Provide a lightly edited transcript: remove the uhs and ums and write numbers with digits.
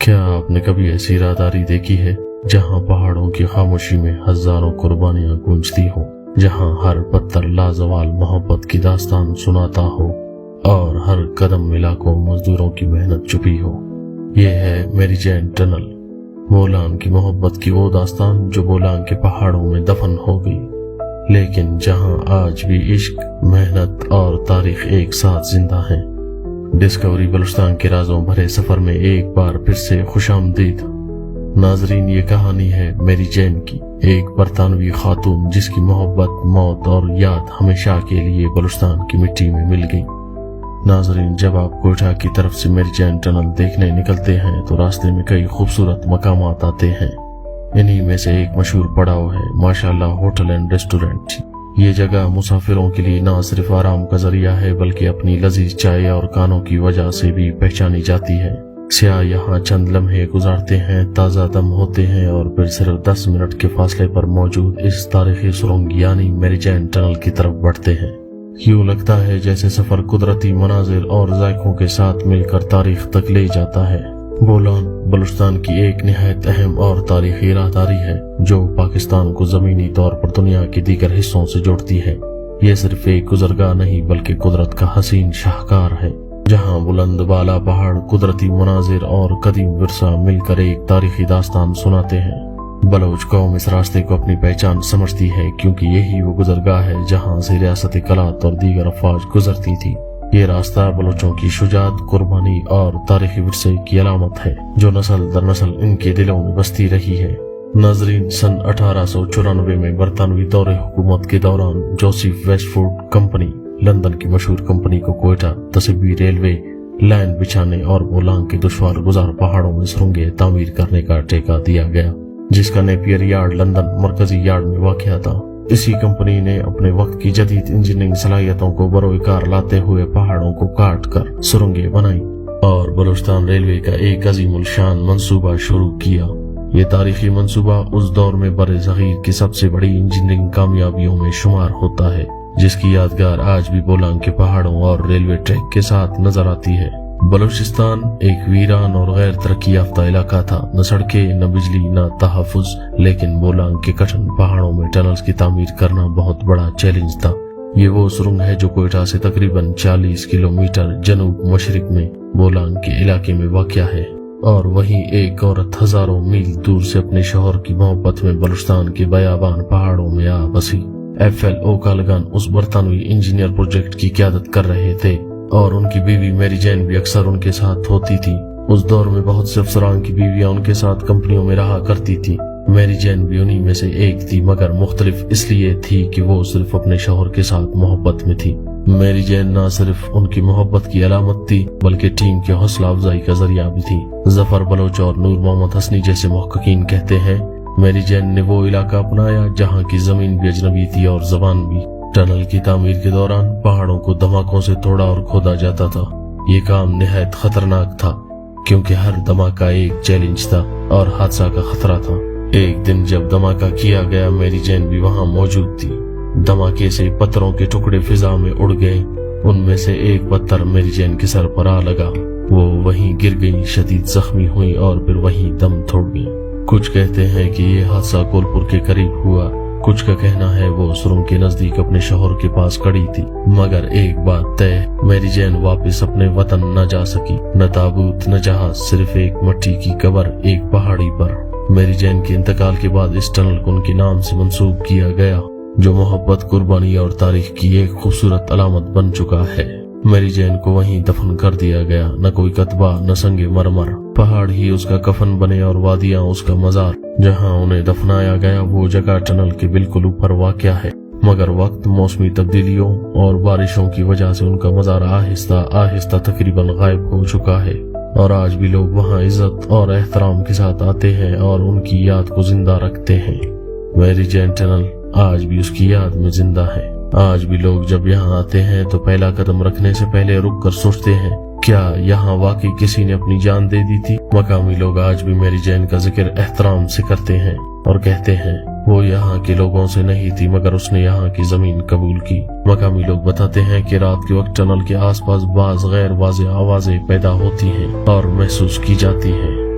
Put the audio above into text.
کیا آپ نے کبھی ایسی راداری دیکھی ہے جہاں پہاڑوں کی خاموشی میں ہزاروں قربانیاں گونجتی ہوں، جہاں ہر پتھر لازوال محبت کی داستان سناتا ہو اور ہر قدم علاقوں مزدوروں کی محنت چھپی ہو؟ یہ ہے میری جین ٹنل، بولان کی محبت کی وہ داستان جو بولان کے پہاڑوں میں دفن ہو گئی، لیکن جہاں آج بھی عشق، محنت اور تاریخ ایک ساتھ زندہ ہیں۔ ڈسکوری بلوچستان کے رازوں بھرے سفر میں ایک بار پھر سے خوش آمدید ناظرین۔ یہ کہانی ہے میری جین کی، ایک برطانوی خاتون جس کی محبت، موت اور یاد ہمیشہ کے لیے بلوچستان کی مٹی میں مل گئی۔ ناظرین، جب آپ کوئٹہ کی طرف سے میری جین ٹنل دیکھنے نکلتے ہیں تو راستے میں کئی خوبصورت مقامات آتے ہیں۔ انہی میں سے ایک مشہور پڑاؤ ہے ماشاءاللہ ہوٹل اینڈ ریسٹورنٹ۔ یہ جگہ مسافروں کے لیے نہ صرف آرام کا ذریعہ ہے بلکہ اپنی لذیذ چائے اور کھانوں کی وجہ سے بھی پہچانی جاتی ہے۔ سیاح یہاں چند لمحے گزارتے ہیں، تازہ دم ہوتے ہیں اور پھر صرف 10 منٹ کے فاصلے پر موجود اس تاریخی سرنگ یعنی میری جین ٹنل کی طرف بڑھتے ہیں۔ یوں لگتا ہے جیسے سفر قدرتی مناظر اور ذائقوں کے ساتھ مل کر تاریخ تک لے جاتا ہے۔ بولان بلوچستان کی ایک نہایت اہم اور تاریخی راہداری ہے جو پاکستان کو زمینی طور پر دنیا کے دیگر حصوں سے جوڑتی ہے۔ یہ صرف ایک گزرگاہ نہیں بلکہ قدرت کا حسین شاہکار ہے، جہاں بلند بالا پہاڑ، قدرتی مناظر اور قدیم ورثہ مل کر ایک تاریخی داستان سناتے ہیں۔ بلوچ قوم اس راستے کو اپنی پہچان سمجھتی ہے کیونکہ یہی وہ گزرگاہ ہے جہاں سے ریاست کلات اور دیگر افواج گزرتی تھی۔ یہ راستہ بلوچوں کی شجاعت، قربانی اور تاریخی ورثے کی علامت ہے جو نسل در نسل ان کے دلوں میں بستی رہی ہے۔ ناظرین، سن 1894 میں برطانوی دور حکومت کے دوران Joseph West food company, London کی مشہور کمپنی کو کوئٹہ تصویری ریلوے لائن بچھانے اور بولان کے دشوار گزار پہاڑوں میں سرنگیں تعمیر کرنے کا ٹھیکہ دیا گیا، جس کا نیپیر یارڈ لندن مرکزی یارڈ میں واقع تھا۔ اسی کمپنی نے اپنے وقت کی جدید انجینئرنگ صلاحیتوں کو بروئے کار لاتے ہوئے پہاڑوں کو کاٹ کر سرنگیں بنائی اور بلوچستان ریلوے کا ایک عظیم الشان منصوبہ شروع کیا۔ یہ تاریخی منصوبہ اس دور میں بر صغیر کی سب سے بڑی انجینئرنگ کامیابیوں میں شمار ہوتا ہے، جس کی یادگار آج بھی بولان کے پہاڑوں اور ریلوے ٹریک کے ساتھ نظر آتی ہے۔ بلوچستان ایک ویران اور غیر ترقی یافتہ علاقہ تھا، نہ سڑکیں، نہ بجلی، نہ تحفظ، لیکن بولان کے کٹھن پہاڑوں میں ٹنلز کی تعمیر کرنا بہت بڑا چیلنج تھا۔ یہ وہ سرنگ ہے جو کوئٹہ سے تقریباً 40 کلومیٹر جنوب مشرق میں بولان کے علاقے میں واقع ہے، اور وہیں ایک عورت ہزاروں میل دور سے اپنے شوہر کی محبت میں بلوچستان کے بیابان پہاڑوں میں آ بسی۔ FLO کالگان اس برطانوی انجینئر پروجیکٹ کی قیادت کر رہے تھے اور ان کی بیوی میری جین بھی اکثر ان کے ساتھ ہوتی تھی۔ اس دور میں بہت سے افسران کی بیویاں ان کے ساتھ کمپنیوں میں رہا کرتی تھی۔ میری جین بھی انہی میں سے ایک تھی، مگر مختلف اس لیے تھی کہ وہ صرف اپنے شوہر کے ساتھ محبت میں تھی۔ میری جین نہ صرف ان کی محبت کی علامت تھی بلکہ ٹیم کی حوصلہ افزائی کا ذریعہ بھی تھی۔ ظفر بلوچ اور نور محمد حسنی جیسے محققین کہتے ہیں، میری جین نے وہ علاقہ اپنایا جہاں کی زمین بھی اجنبی تھی اور زبان بھی۔ ٹنل کی تعمیر کے دوران پہاڑوں کو دھماکوں سے توڑا اور کھودا جاتا تھا۔ یہ کام نہایت خطرناک تھا کیونکہ ہر دھماکہ ایک چیلنج تھا اور حادثہ کا خطرہ تھا۔ ایک دن جب دھماکہ کیا گیا، میری جین بھی وہاں موجود تھی۔ دھماکے سے پتھروں کے ٹکڑے فضا میں اڑ گئے، ان میں سے ایک پتھر میری جین کے سر پر آ لگا۔ وہ وہیں گر گئی، شدید زخمی ہوئی اور پھر وہیں دم توڑ گئی۔ کچھ کہتے ہیں کہ یہ حادثہ کولپور کے قریب ہوا، کچھ کا کہنا ہے وہ سرنگ کے نزدیک اپنے شوہر کے پاس کھڑی تھی۔ مگر ایک بات طے، میری جین واپس اپنے وطن نہ جا سکی، نہ تابوت، نہ جہاز، صرف ایک مٹی کی قبر ایک پہاڑی پر۔ میری جین کے انتقال کے بعد اس ٹنل کو ان کے نام سے منسوب کیا گیا، جو محبت، قربانی اور تاریخ کی ایک خوبصورت علامت بن چکا ہے۔ میری جین کو وہیں دفن کر دیا گیا، نہ کوئی کتبہ، نہ سنگ مرمر، پہاڑ ہی اس کا کفن بنے اور وادیاں اس کا مزار۔ جہاں انہیں دفنایا گیا وہ جگہ ٹنل کے بالکل اوپر واقع ہے، مگر وقت، موسمی تبدیلیوں اور بارشوں کی وجہ سے ان کا مزار آہستہ آہستہ تقریباً غائب ہو چکا ہے، اور آج بھی لوگ وہاں عزت اور احترام کے ساتھ آتے ہیں اور ان کی یاد کو زندہ رکھتے ہیں۔ میری جین ٹنل آج بھی اس کی یاد میں زندہ ہے۔ آج بھی لوگ جب یہاں آتے ہیں تو پہلا قدم رکھنے سے پہلے رک کر سوچتے ہیں، کیا یہاں واقعی کسی نے اپنی جان دے دی تھی؟ مقامی لوگ آج بھی میری جین کا ذکر احترام سے کرتے ہیں اور کہتے ہیں وہ یہاں کے لوگوں سے نہیں تھی مگر اس نے یہاں کی زمین قبول کی۔ مقامی لوگ بتاتے ہیں کہ رات کے وقت ٹنل کے آس پاس بعض غیر واضح آوازیں پیدا ہوتی ہیں اور محسوس کی جاتی ہیں،